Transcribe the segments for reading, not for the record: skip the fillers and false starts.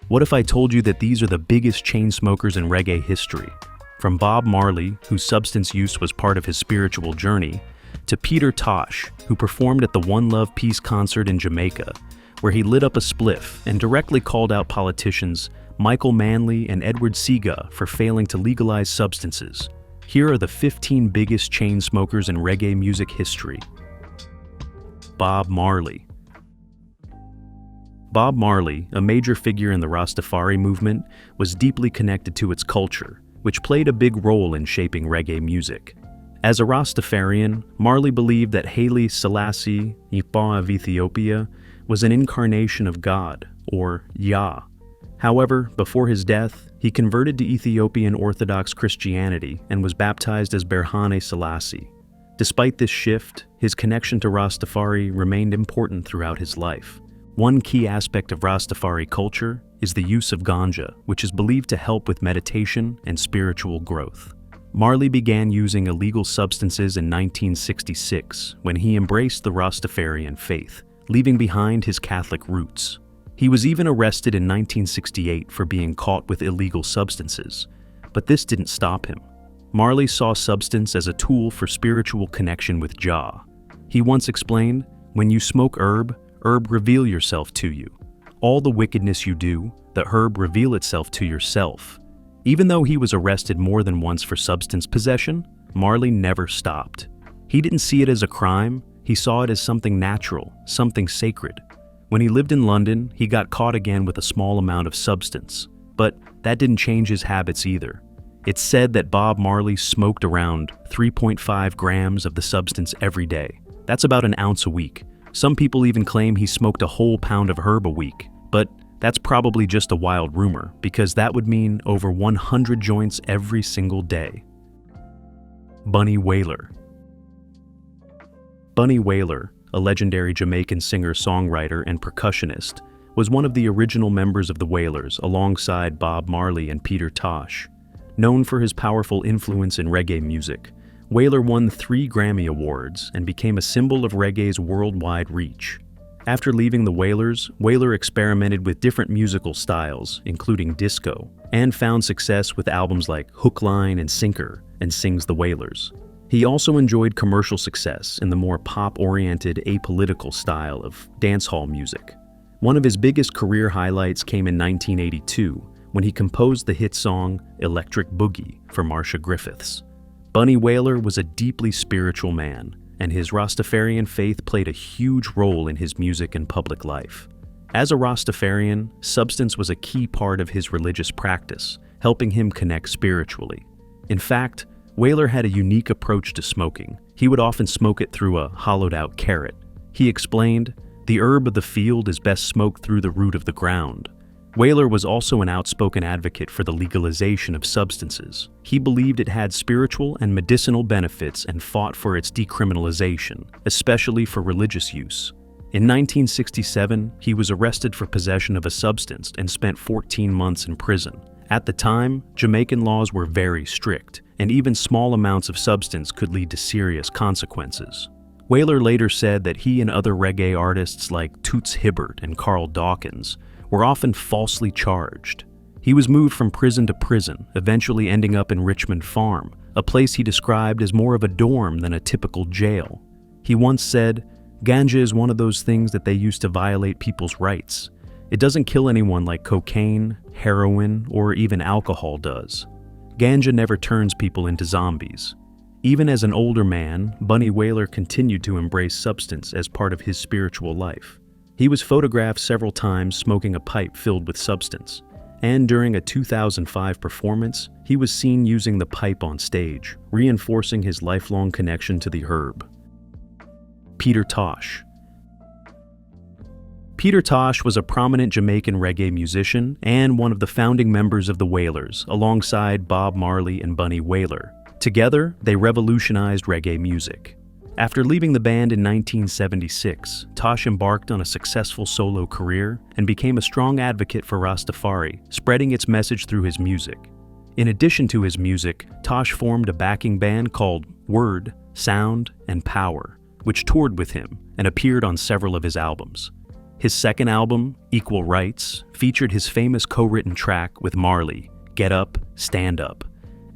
What if I told you that these are the biggest chain smokers in reggae history? From Bob Marley, whose substance use was part of his spiritual journey, to Peter Tosh, who performed at the One Love Peace concert in Jamaica, where he lit up a spliff and directly called out politicians Michael Manley and Edward Seaga for failing to legalize substances. Here are the 15 biggest chain smokers in reggae music history. Bob Marley. Bob Marley, a major figure in the Rastafari movement, was deeply connected to its culture, which played a big role in shaping reggae music. As a Rastafarian, Marley believed that Haile Selassie, Ifa of Ethiopia, was an incarnation of God, or Yah. However, before his death, he converted to Ethiopian Orthodox Christianity and was baptized as Berhane Selassie. Despite this shift, his connection to Rastafari remained important throughout his life. One key aspect of Rastafari culture is the use of ganja, which is believed to help with meditation and spiritual growth. Marley began using illegal substances in 1966 when he embraced the Rastafarian faith, leaving behind his Catholic roots. He was even arrested in 1968 for being caught with illegal substances, but this didn't stop him. Marley saw substance as a tool for spiritual connection with Jah. He once explained, "When you smoke herb reveal yourself to you. All the wickedness you do, the herb reveal itself to yourself." Even though he was arrested more than once for substance possession, Marley never stopped. He didn't see it as a crime, he saw it as something natural, something sacred. When he lived in London, he got caught again with a small amount of substance, but that didn't change his habits either. It's said that Bob Marley smoked around 3.5 grams of the substance every day. That's about an ounce a week. Some people even claim he smoked a whole pound of herb a week, but that's probably just a wild rumor, because that would mean over 100 joints every single day. Bunny Wailer. Bunny Wailer, a legendary Jamaican singer-songwriter and percussionist, was one of the original members of the Wailers alongside Bob Marley and Peter Tosh. Known for his powerful influence in reggae music, Wailer won 3 Grammy Awards and became a symbol of reggae's worldwide reach. After leaving the Wailers, Wailer experimented with different musical styles, including disco, and found success with albums like Hook, Line, and Sinker and Sings the Wailers. He also enjoyed commercial success in the more pop-oriented, apolitical style of dancehall music. One of his biggest career highlights came in 1982, when he composed the hit song Electric Boogie for Marcia Griffiths. Bunny Wailer was a deeply spiritual man, and his Rastafarian faith played a huge role in his music and public life. As a Rastafarian, substance was a key part of his religious practice, helping him connect spiritually. In fact, Wailer had a unique approach to smoking. He would often smoke it through a hollowed-out carrot. He explained, "The herb of the field is best smoked through the root of the ground." Wailer was also an outspoken advocate for the legalization of substances. He believed it had spiritual and medicinal benefits and fought for its decriminalization, especially for religious use. In 1967, he was arrested for possession of a substance and spent 14 months in prison. At the time, Jamaican laws were very strict, and even small amounts of substance could lead to serious consequences. Wailer later said that he and other reggae artists like Toots Hibbert and Carl Dawkins were often falsely charged. He was moved from prison to prison, eventually ending up in Richmond Farm, a place he described as more of a dorm than a typical jail. He once said, "Ganja is one of those things that they use to violate people's rights. It doesn't kill anyone like cocaine, heroin, or even alcohol does. Ganja never turns people into zombies." Even as an older man, Bunny Wailer continued to embrace substance as part of his spiritual life. He was photographed several times smoking a pipe filled with substance, and during a 2005 performance, he was seen using the pipe on stage, reinforcing his lifelong connection to the herb. Peter Tosh. Peter Tosh was a prominent Jamaican reggae musician and one of the founding members of the Wailers, alongside Bob Marley and Bunny Wailer. Together, they revolutionized reggae music. After leaving the band in 1976, Tosh embarked on a successful solo career and became a strong advocate for Rastafari, spreading its message through his music. In addition to his music, Tosh formed a backing band called Wher, Sound, and Power, which toured with him and appeared on several of his albums. His second album, Equal Rights, featured his famous co-written track with Marley, Get Up, Stand Up,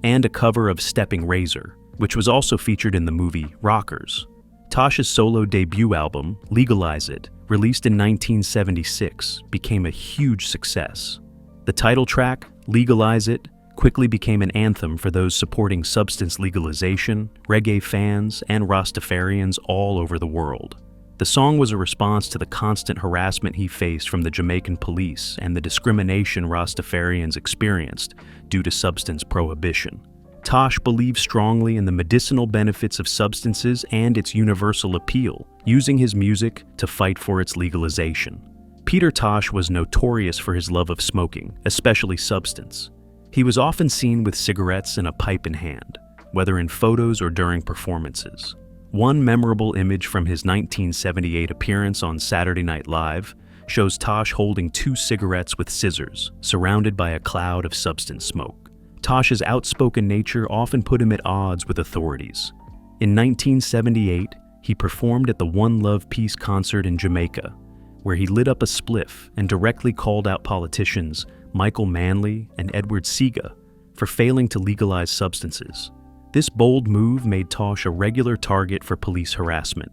and a cover of Stepping Razor, which was also featured in the movie Rockers. Tosh's solo debut album, Legalize It, released in 1976, became a huge success. The title track, Legalize It, quickly became an anthem for those supporting substance legalization, reggae fans, and Rastafarians all over the world. The song was a response to the constant harassment he faced from the Jamaican police and the discrimination Rastafarians experienced due to substance prohibition. Tosh believed strongly in the medicinal benefits of substances and its universal appeal, using his music to fight for its legalization. Peter Tosh was notorious for his love of smoking, especially substance. He was often seen with cigarettes and a pipe in hand, whether in photos or during performances. One memorable image from his 1978 appearance on Saturday Night Live shows Tosh holding 2 cigarettes with scissors, surrounded by a cloud of substance smoke. Tosh's outspoken nature often put him at odds with authorities. In 1978, he performed at the One Love Peace concert in Jamaica, where he lit up a spliff and directly called out politicians Michael Manley and Edward Seaga for failing to legalize substances. This bold move made Tosh a regular target for police harassment.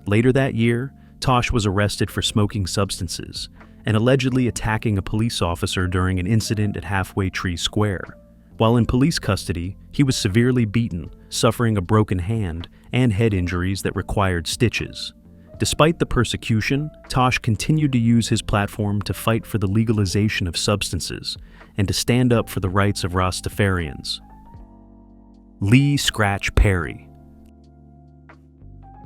Later that year, Tosh was arrested for smoking substances and allegedly attacking a police officer during an incident at Halfway Tree Square. While in police custody, he was severely beaten, suffering a broken hand and head injuries that required stitches. Despite the persecution, Tosh continued to use his platform to fight for the legalization of substances and to stand up for the rights of Rastafarians. Lee Scratch Perry.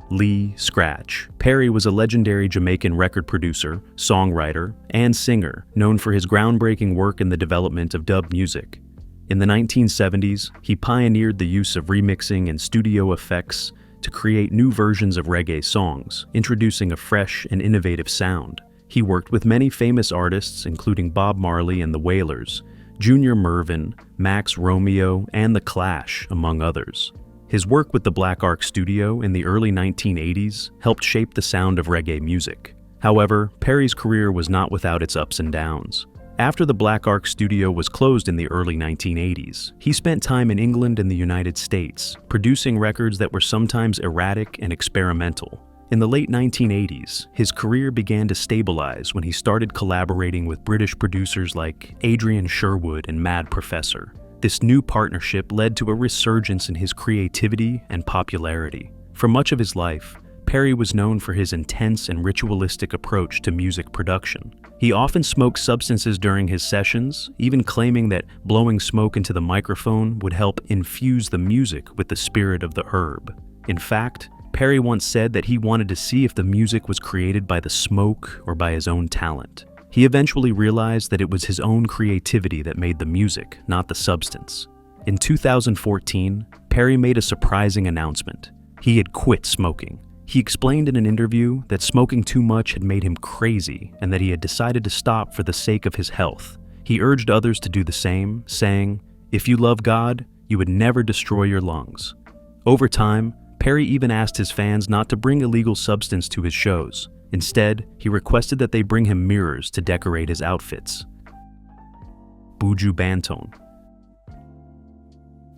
Lee Scratch Perry was a legendary Jamaican record producer, songwriter, and singer known for his groundbreaking work in the development of dub music. In the 1970s, he pioneered the use of remixing and studio effects to create new versions of reggae songs, introducing a fresh and innovative sound. He worked with many famous artists, including Bob Marley and the Wailers, Junior Murvin, Max Romeo, and The Clash, among others. His work with the Black Ark Studio in the early 1980s helped shape the sound of reggae music. However, Perry's career was not without its ups and downs. After the Black Ark Studio was closed in the early 1980s, he spent time in England and the United States, producing records that were sometimes erratic and experimental. In the late 1980s, his career began to stabilize when he started collaborating with British producers like Adrian Sherwood and Mad Professor. This new partnership led to a resurgence in his creativity and popularity. For much of his life, Perry was known for his intense and ritualistic approach to music production. He often smoked substances during his sessions, even claiming that blowing smoke into the microphone would help infuse the music with the spirit of the herb. In fact, Perry once said that he wanted to see if the music was created by the smoke or by his own talent. He eventually realized that it was his own creativity that made the music, not the substance. In 2014, Perry made a surprising announcement. He had quit smoking. He explained in an interview that smoking too much had made him crazy and that he had decided to stop for the sake of his health. He urged others to do the same, saying, "If you love God, you would never destroy your lungs." Over time, Perry even asked his fans not to bring illegal substance to his shows. Instead, he requested that they bring him mirrors to decorate his outfits. Buju Banton.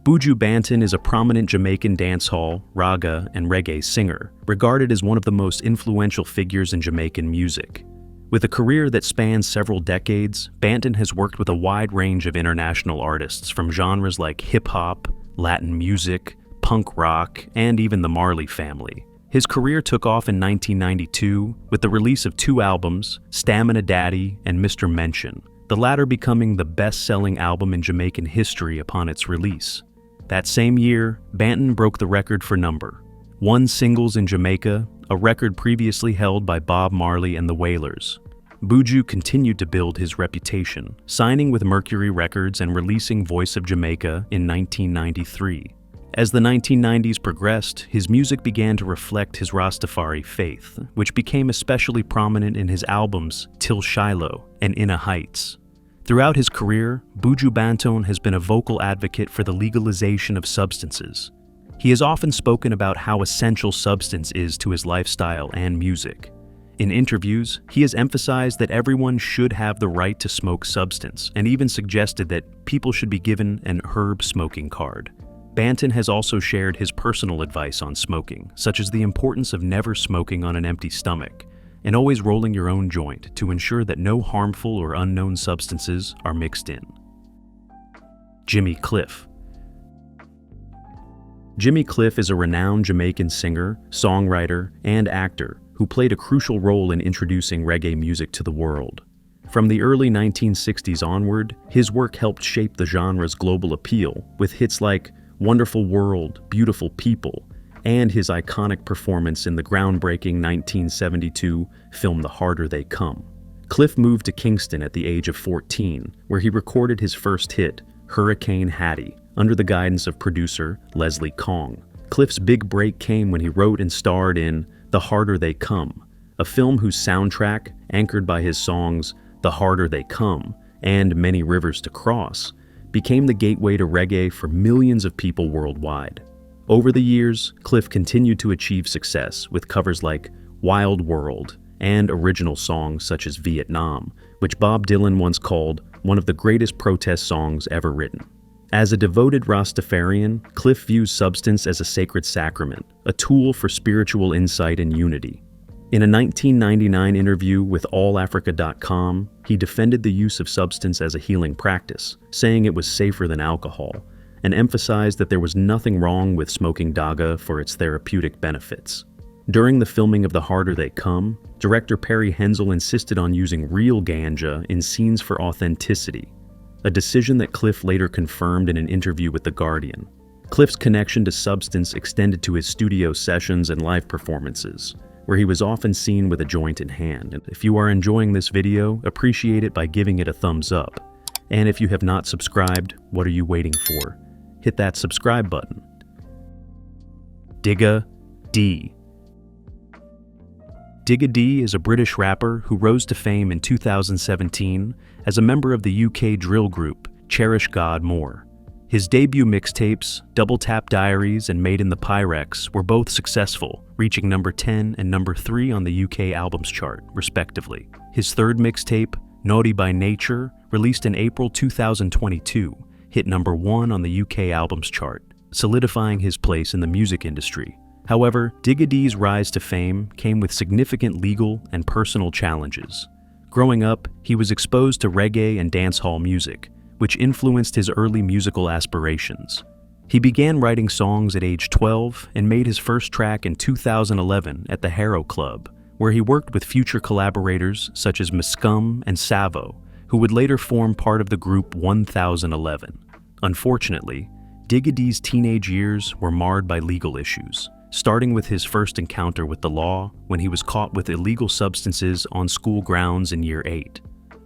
Buju Banton is a prominent Jamaican dancehall, raga, and reggae singer, regarded as one of the most influential figures in Jamaican music. With a career that spans several decades, Banton has worked with a wide range of international artists from genres like hip-hop, Latin music, punk rock, and even the Marley family. His career took off in 1992 with the release of 2 albums, Stamina Daddy and Mr. Mention, the latter becoming the best-selling album in Jamaican history upon its release. That same year, Banton broke the record for number 1 singles in Jamaica, a record previously held by Bob Marley and the Wailers. Buju continued to build his reputation, signing with Mercury Records and releasing Voice of Jamaica in 1993. As the 1990s progressed, his music began to reflect his Rastafari faith, which became especially prominent in his albums Till Shiloh and Inna Heights. Throughout his career, Buju Banton has been a vocal advocate for the legalization of substances. He has often spoken about how essential substance is to his lifestyle and music. In interviews, he has emphasized that everyone should have the right to smoke substance and even suggested that people should be given an herb smoking card. Banton has also shared his personal advice on smoking, such as the importance of never smoking on an empty stomach and always rolling your own joint to ensure that no harmful or unknown substances are mixed in. Jimmy Cliff. Jimmy Cliff is a renowned Jamaican singer, songwriter, and actor who played a crucial role in introducing reggae music to the world. From the early 1960s onward, his work helped shape the genre's global appeal, with hits like Wonderful World, Beautiful People, and his iconic performance in the groundbreaking 1972 film The Harder They Come. Cliff moved to Kingston at the age of 14, where he recorded his first hit, Hurricane Hattie, under the guidance of producer Leslie Kong. Cliff's big break came when he wrote and starred in The Harder They Come, a film whose soundtrack, anchored by his songs The Harder They Come and Many Rivers to Cross, became the gateway to reggae for millions of people worldwide. Over the years, Cliff continued to achieve success with covers like Wild World and original songs such as Vietnam, which Bob Dylan once called one of the greatest protest songs ever written. As a devoted Rastafarian, Cliff views substance as a sacred sacrament, a tool for spiritual insight and unity. In a 1999 interview with AllAfrica.com, he defended the use of substance as a healing practice, saying it was safer than alcohol, and emphasized that there was nothing wrong with smoking Digga for its therapeutic benefits. During the filming of The Harder They Come, director Perry Henzell insisted on using real ganja in scenes for authenticity, a decision that Cliff later confirmed in an interview with The Guardian. Cliff's connection to substance extended to his studio sessions and live performances, where he was often seen with a joint in hand. And if you are enjoying this video, appreciate it by giving it a thumbs up. And if you have not subscribed, what are you waiting for? Hit that subscribe button. Digga D. Digga D is a British rapper who rose to fame in 2017 as a member of the UK drill group Cherish God More. His debut mixtapes, Double Tap Diaries and Made in the Pyrex, were both successful, reaching number 10 and number 3 on the UK albums chart, respectively. His third mixtape, Naughty by Nature, released in April 2022, hit number 1 on the UK albums chart, solidifying his place in the music industry. However, Digga D's rise to fame came with significant legal and personal challenges. Growing up, he was exposed to reggae and dancehall music, which influenced his early musical aspirations. He began writing songs at age 12 and made his first track in 2011 at the Harrow Club, where he worked with future collaborators such as Muscum and Savo, who would later form part of the group 1011. Unfortunately, Digga D's teenage years were marred by legal issues, starting with his first encounter with the law when he was caught with illegal substances on school grounds in year 8.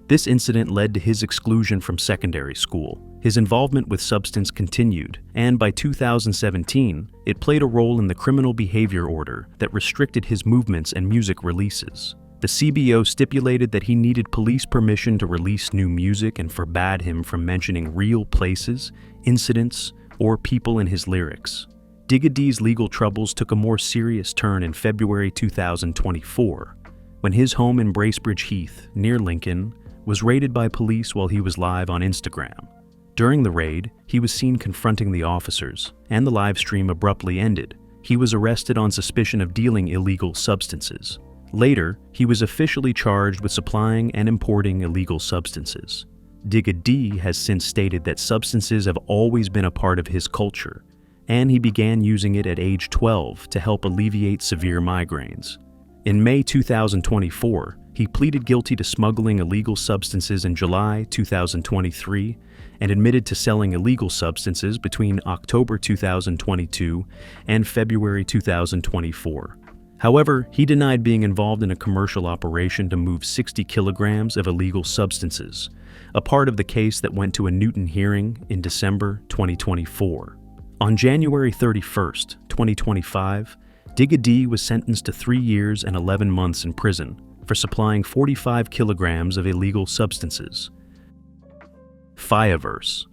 This incident led to his exclusion from secondary school. His involvement with substance continued, and by 2017, it played a role in the criminal behavior order that restricted his movements and music releases. The CBO stipulated that he needed police permission to release new music and forbade him from mentioning real places, incidents, or people in his lyrics. Digga D's legal troubles took a more serious turn in February 2024, when his home in Bracebridge Heath, near Lincoln, was raided by police while he was live on Instagram. During the raid, he was seen confronting the officers, and the live stream abruptly ended. He was arrested on suspicion of dealing illegal substances. Later, he was officially charged with supplying and importing illegal substances. Digga D has since stated that substances have always been a part of his culture, and he began using it at age 12 to help alleviate severe migraines. In May 2024, he pleaded guilty to smuggling illegal substances in July 2023 and admitted to selling illegal substances between October 2022 and February 2024. However, he denied being involved in a commercial operation to move 60 kilograms of illegal substances, a part of the case that went to a Newton hearing in December 2024. On January 31st, 2025, Digga D was sentenced to 3 years and 11 months in prison for supplying 45 kilograms of illegal substances. Fiverse.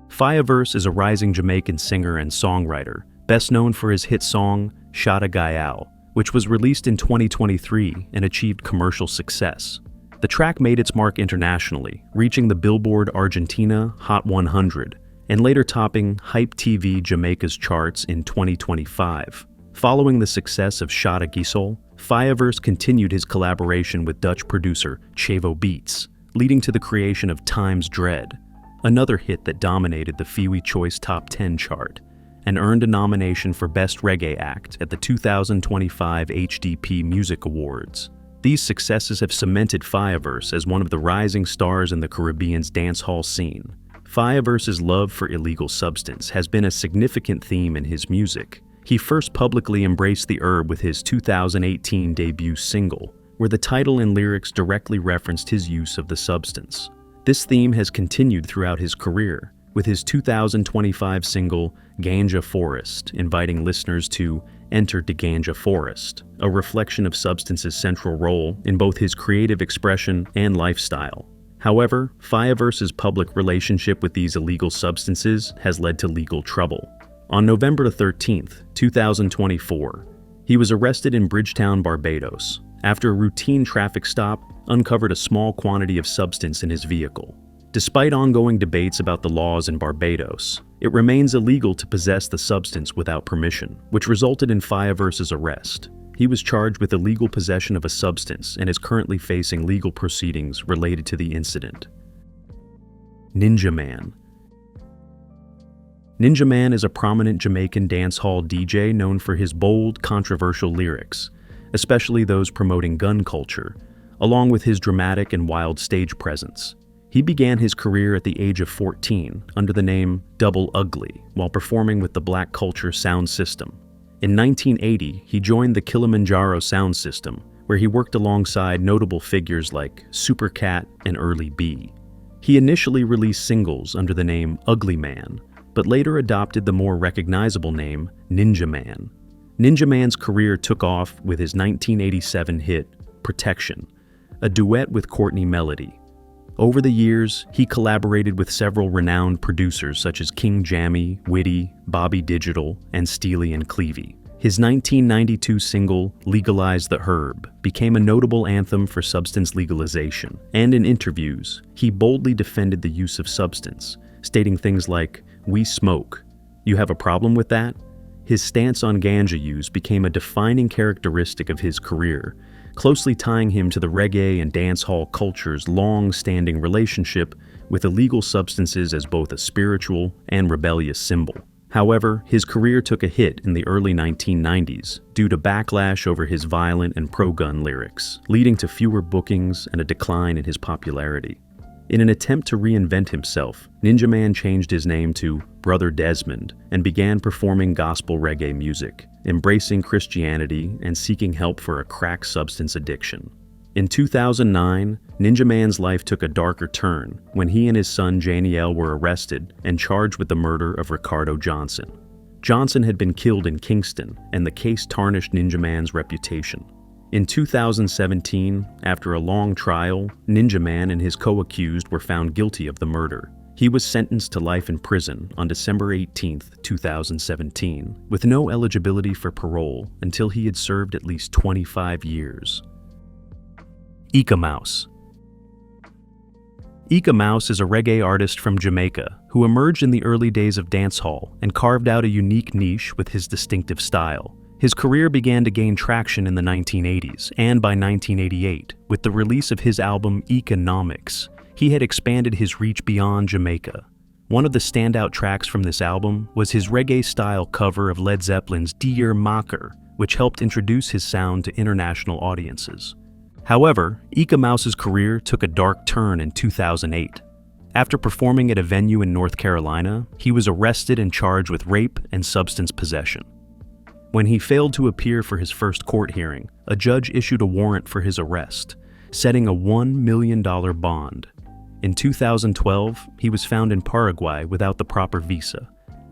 Fiverse is a rising Jamaican singer and songwriter, best known for his hit song, Shada Gayal, which was released in 2023 and achieved commercial success. The track made its mark internationally, reaching the Billboard Argentina Hot 100, and later topping Hype TV Jamaica's charts in 2025. Following the success of Shada Gisol, Fiverse continued his collaboration with Dutch producer Chevo Beats, leading to the creation of Time's Dread, another hit that dominated the Fiwi Choice Top 10 chart, and earned a nomination for Best Reggae Act at the 2025 HDP Music Awards. These successes have cemented Fiverse as one of the rising stars in the Caribbean's dancehall scene. Fiverse's love for illegal substance has been a significant theme in his music. He first publicly embraced the herb with his 2018 debut single, where the title and lyrics directly referenced his use of the substance. This theme has continued throughout his career, with his 2025 single, Ganja Forest, inviting listeners to enter the Ganja Forest, a reflection of substance's central role in both his creative expression and lifestyle. However, Fiverse's public relationship with these illegal substances has led to legal trouble. On November 13, 2024, he was arrested in Bridgetown, Barbados, after a routine traffic stop uncovered a small quantity of substance in his vehicle. Despite ongoing debates about the laws in Barbados, it remains illegal to possess the substance without permission, which resulted in Fiverse's arrest. He was charged with illegal possession of a substance and is currently facing legal proceedings related to the incident. Ninjam Man. Ninjam Man is a prominent Jamaican dancehall DJ known for his bold, controversial lyrics, especially those promoting gun culture, along with his dramatic and wild stage presence. He began his career at the age of 14 under the name Double Ugly while performing with the Black Culture sound system. In 1980, he joined the Kilimanjaro sound system, where he worked alongside notable figures like Super Cat and Early B. He initially released singles under the name Ugly Man, but later adopted the more recognizable name Ninjam Man. Ninjam Man's career took off with his 1987 hit, Protection, a duet with Courtney Melody. Over the years, he collaborated with several renowned producers such as King Jammy, Witty, Bobby Digital, and Steely and Clevie. His 1992 single, Legalize the Herb, became a notable anthem for substance legalization, and in interviews, he boldly defended the use of substance, stating things like, "We smoke. You have a problem with that?" His stance on ganja use became a defining characteristic of his career, closely tying him to the reggae and dancehall culture's long-standing relationship with illegal substances as both a spiritual and rebellious symbol. However, his career took a hit in the early 1990s due to backlash over his violent and pro-gun lyrics, leading to fewer bookings and a decline in his popularity. In an attempt to reinvent himself, Ninjam Man changed his name to Brother Desmond and began performing gospel reggae music, embracing Christianity and seeking help for a crack substance addiction. In 2009, Ninjam Man's life took a darker turn when he and his son Janiel were arrested and charged with the murder of Ricardo Johnson. Johnson had been killed in Kingston, and the case tarnished Ninjam Man's reputation. In 2017, after a long trial, Ninjam Man and his co-accused were found guilty of the murder. He was sentenced to life in prison on December 18, 2017, with no eligibility for parole until he had served at least 25 years. Eeka Mouse. Eeka Mouse is a reggae artist from Jamaica who emerged in the early days of dancehall and carved out a unique niche with his distinctive style. His career began to gain traction in the 1980s, and by 1988, with the release of his album Economics, he had expanded his reach beyond Jamaica. One of the standout tracks from this album was his reggae-style cover of Led Zeppelin's Dear Maker, which helped introduce his sound to international audiences. However, Eeka Mouse's career took a dark turn in 2008. After performing at a venue in North Carolina, he was arrested and charged with rape and substance possession. When he failed to appear for his first court hearing, a judge issued a warrant for his arrest, setting a $1 million bond. In 2012, he was found in Paraguay without the proper visa,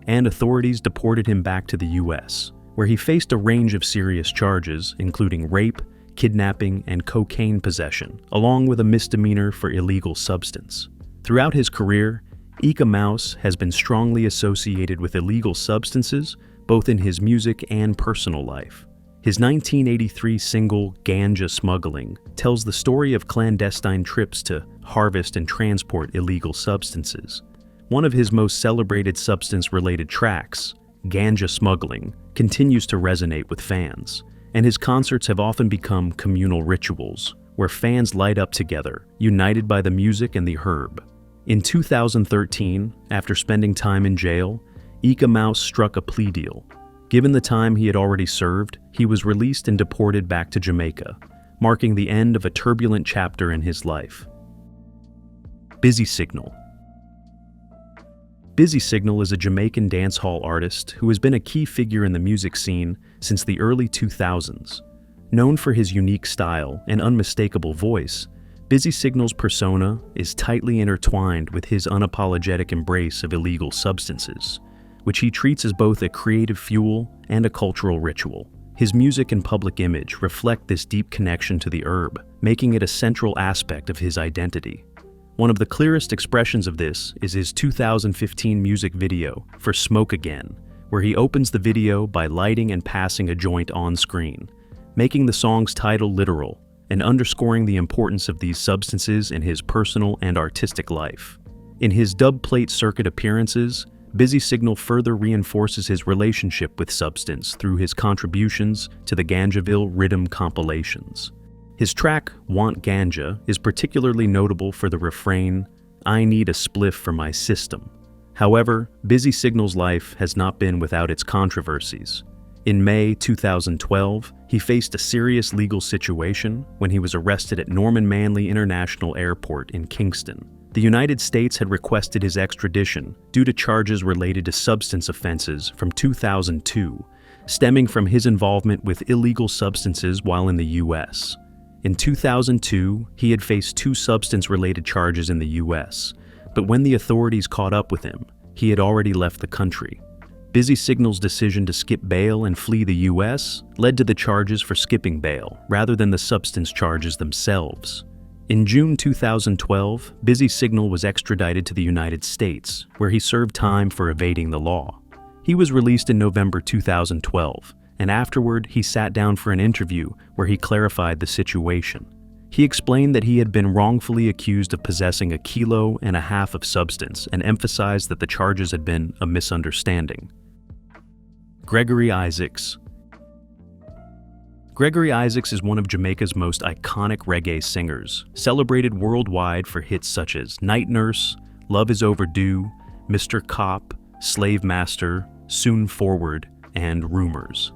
and authorities deported him back to the US, where he faced a range of serious charges, including rape, kidnapping, and cocaine possession, along with a misdemeanor for illegal substance. Throughout his career, Eeka Mouse has been strongly associated with illegal substances, both in his music and personal life. His 1983 single, Ganja Smuggling, tells the story of clandestine trips to harvest and transport illegal substances. One of his most celebrated substance-related tracks, Ganja Smuggling, continues to resonate with fans, and his concerts have often become communal rituals, where fans light up together, united by the music and the herb. In 2013, after spending time in jail, Eeka Mouse struck a plea deal. Given the time he had already served, he was released and deported back to Jamaica, marking the end of a turbulent chapter in his life. Busy Signal. Busy Signal is a Jamaican dancehall artist who has been a key figure in the music scene since the early 2000s. Known for his unique style and unmistakable voice, Busy Signal's persona is tightly intertwined with his unapologetic embrace of illegal substances, which he treats as both a creative fuel and a cultural ritual. His music and public image reflect this deep connection to the herb, making it a central aspect of his identity. One of the clearest expressions of this is his 2015 music video for Smoke Again, where he opens the video by lighting and passing a joint on screen, making the song's title literal and underscoring the importance of these substances in his personal and artistic life. In his dub plate circuit appearances, Busy Signal further reinforces his relationship with substance through his contributions to the Ganjaville Rhythm compilations. His track, Want Ganja, is particularly notable for the refrain, "I need a spliff for my system." However, Busy Signal's life has not been without its controversies. In May 2012, he faced a serious legal situation when he was arrested at Norman Manley International Airport in Kingston. The United States had requested his extradition due to charges related to substance offenses from 2002, stemming from his involvement with illegal substances while in the U.S. In 2002, he had faced 2 substance-related charges in the U.S., but when the authorities caught up with him, he had already left the country. Busy Signal's decision to skip bail and flee the U.S. led to the charges for skipping bail rather than the substance charges themselves. In June 2012, Busy Signal was extradited to the United States, where he served time for evading the law. He was released in November 2012, and afterward he sat down for an interview where he clarified the situation. He explained that he had been wrongfully accused of possessing 1.5 kilos of substance and emphasized that the charges had been a misunderstanding. Gregory Isaacs. Gregory Isaacs is one of Jamaica's most iconic reggae singers, celebrated worldwide for hits such as Night Nurse, Love Is Overdue, Mr. Cop, Slave Master, Soon Forward, and Rumors.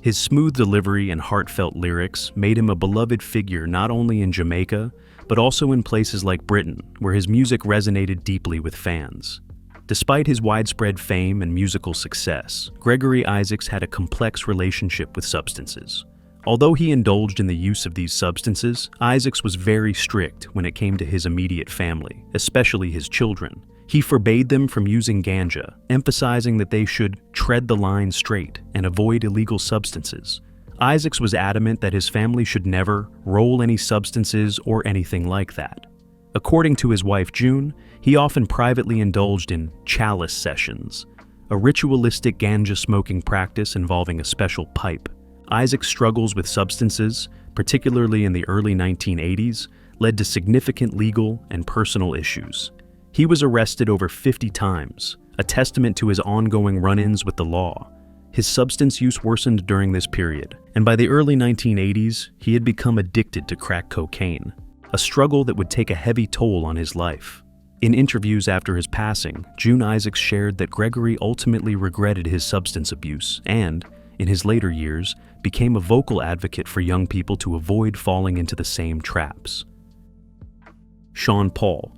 His smooth delivery and heartfelt lyrics made him a beloved figure not only in Jamaica, but also in places like Britain, where his music resonated deeply with fans. Despite his widespread fame and musical success, Gregory Isaacs had a complex relationship with substances. Although he indulged in the use of these substances, Isaacs was very strict when it came to his immediate family, especially his children. He forbade them from using ganja, emphasizing that they should tread the line straight and avoid illegal substances. Isaacs was adamant that his family should never roll any substances or anything like that. According to his wife June, he often privately indulged in chalice sessions, a ritualistic ganja smoking practice involving a special pipe. Isaac's struggles with substances, particularly in the early 1980s, led to significant legal and personal issues. He was arrested over 50 times, a testament to his ongoing run-ins with the law. His substance use worsened during this period, and by the early 1980s, he had become addicted to crack cocaine, a struggle that would take a heavy toll on his life. In interviews after his passing, June Isaacs shared that Gregory ultimately regretted his substance abuse and, in his later years, became a vocal advocate for young people to avoid falling into the same traps. Shawn Paul.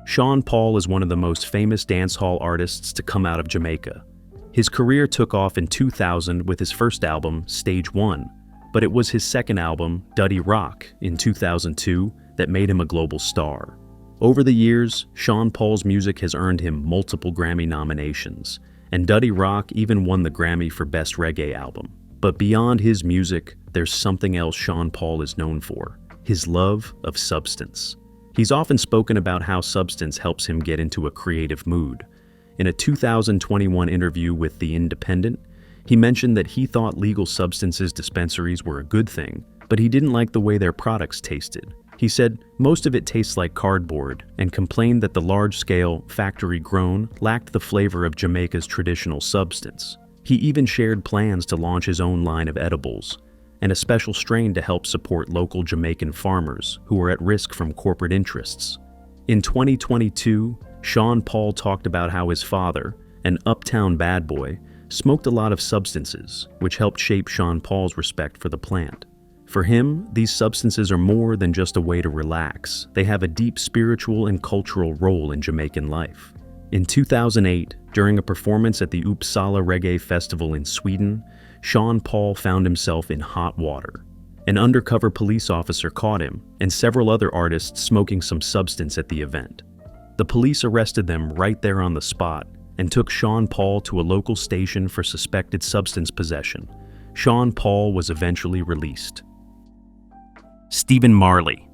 Shawn Paul is one of the most famous dancehall artists to come out of Jamaica. His career took off in 2000 with his first album, Stage 1, but it was his second album, Duddy Rock, in 2002 that made him a global star. Over the years, Shawn Paul's music has earned him multiple Grammy nominations, and Duddy Rock even won the Grammy for Best Reggae Album. But beyond his music, there's something else Shawn Paul is known for: his love of substance. He's often spoken about how substance helps him get into a creative mood. In a 2021 interview with The Independent, He mentioned that he thought legal substances dispensaries were a good thing, but he didn't like the way their products tasted. He said most of it tastes like cardboard and complained that the large-scale, factory-grown lacked the flavor of Jamaica's traditional substance. He even shared plans to launch his own line of edibles and a special strain to help support local Jamaican farmers who were at risk from corporate interests. In 2022, Shawn Paul talked about how his father, an uptown bad boy, smoked a lot of substances, which helped shape Shawn Paul's respect for the plant. For him, these substances are more than just a way to relax. They have a deep spiritual and cultural role in Jamaican life. In 2008, during a performance at the Uppsala Reggae Festival in Sweden, Shawn Paul found himself in hot water. An undercover police officer caught him and several other artists smoking some substance at the event. The police arrested them right there on the spot and took Shawn Paul to a local station for suspected substance possession. Shawn Paul was eventually released. Stephen Marley.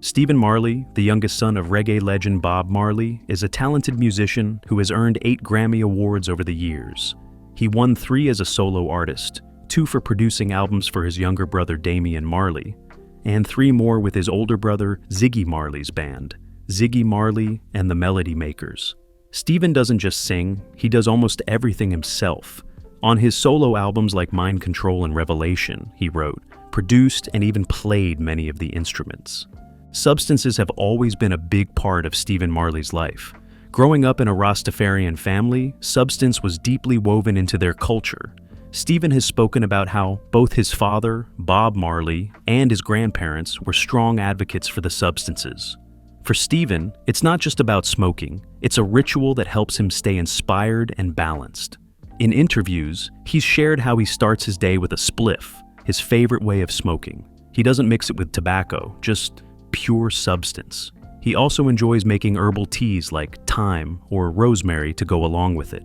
Stephen Marley, the youngest son of reggae legend Bob Marley, is a talented musician who has earned 8 Grammy Awards over the years. He won 3 as a solo artist, 2 for producing albums for his younger brother Damian Marley, and 3 more with his older brother Ziggy Marley's band, Ziggy Marley and the Melody Makers. Stephen doesn't just sing, he does almost everything himself. On his solo albums like Mind Control and Revelation, he wrote, produced, and even played many of the instruments. Substances have always been a big part of Stephen Marley's life. Growing up in a Rastafarian family, substance was deeply woven into their culture. Stephen has spoken about how both his father, Bob Marley, and his grandparents were strong advocates for the substances. For Stephen, it's not just about smoking, it's a ritual that helps him stay inspired and balanced. In interviews, he's shared how he starts his day with a spliff, his favorite way of smoking. He doesn't mix it with tobacco, just pure substance. He also enjoys making herbal teas like thyme or rosemary to go along with it.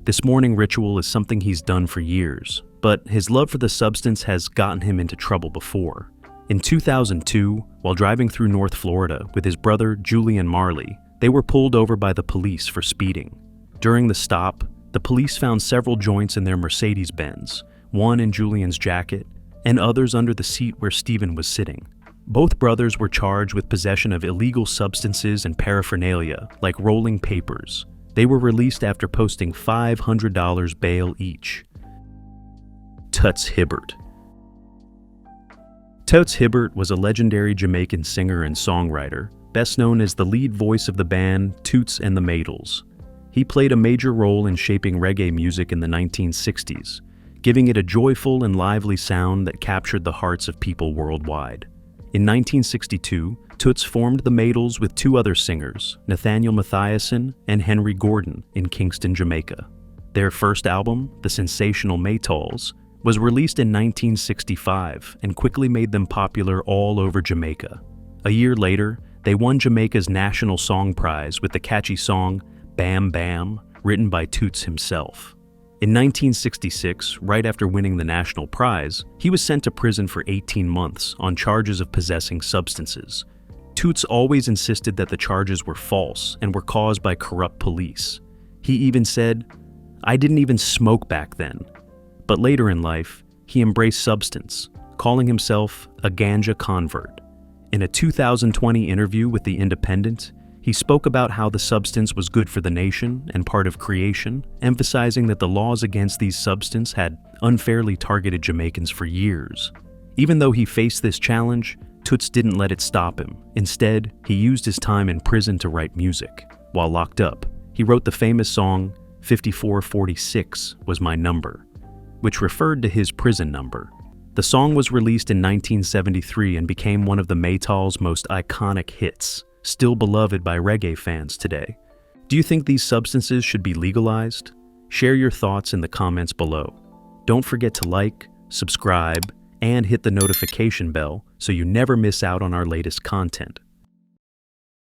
This morning ritual is something he's done for years, but his love for the substance has gotten him into trouble before. In 2002, while driving through North Florida with his brother Julian Marley, they were pulled over by the police for speeding. During the stop, the police found several joints in their Mercedes-Benz, one in Julian's jacket, and others under the seat where Stephen was sitting. Both brothers were charged with possession of illegal substances and paraphernalia, like rolling papers. They were released after posting $500 bail each. Toots Hibbert. Toots Hibbert was a legendary Jamaican singer and songwriter, best known as the lead voice of the band Toots and the Maytals. He played a major role in shaping reggae music in the 1960s, giving it a joyful and lively sound that captured the hearts of people worldwide. In 1962, Toots formed the Maytals with 2 other singers, Nathaniel Mathiasen and Henry Gordon, in Kingston, Jamaica. Their first album, The Sensational Maytals, was released in 1965 and quickly made them popular all over Jamaica. A year later, they won Jamaica's National Song Prize with the catchy song Bam Bam, written by Toots himself. In 1966, right after winning the national prize, he was sent to prison for 18 months on charges of possessing substances. Toots always insisted that the charges were false and were caused by corrupt police. He even said, "I didn't even smoke back then." But later in life, he embraced substance, calling himself a ganja convert. In a 2020 interview with The Independent, he spoke about how the substance was good for the nation and part of creation, emphasizing that the laws against these substances had unfairly targeted Jamaicans for years. Even though he faced this challenge, Toots didn't let it stop him. Instead, he used his time in prison to write music. While locked up, he wrote the famous song, 5446 Was My Number, which referred to his prison number. The song was released in 1973 and became one of the Maytals' most iconic hits, still beloved by reggae fans today. Do you think these substances should be legalized? Share your thoughts in the comments below. Don't forget to like, subscribe, and hit the notification bell so you never miss out on our latest content.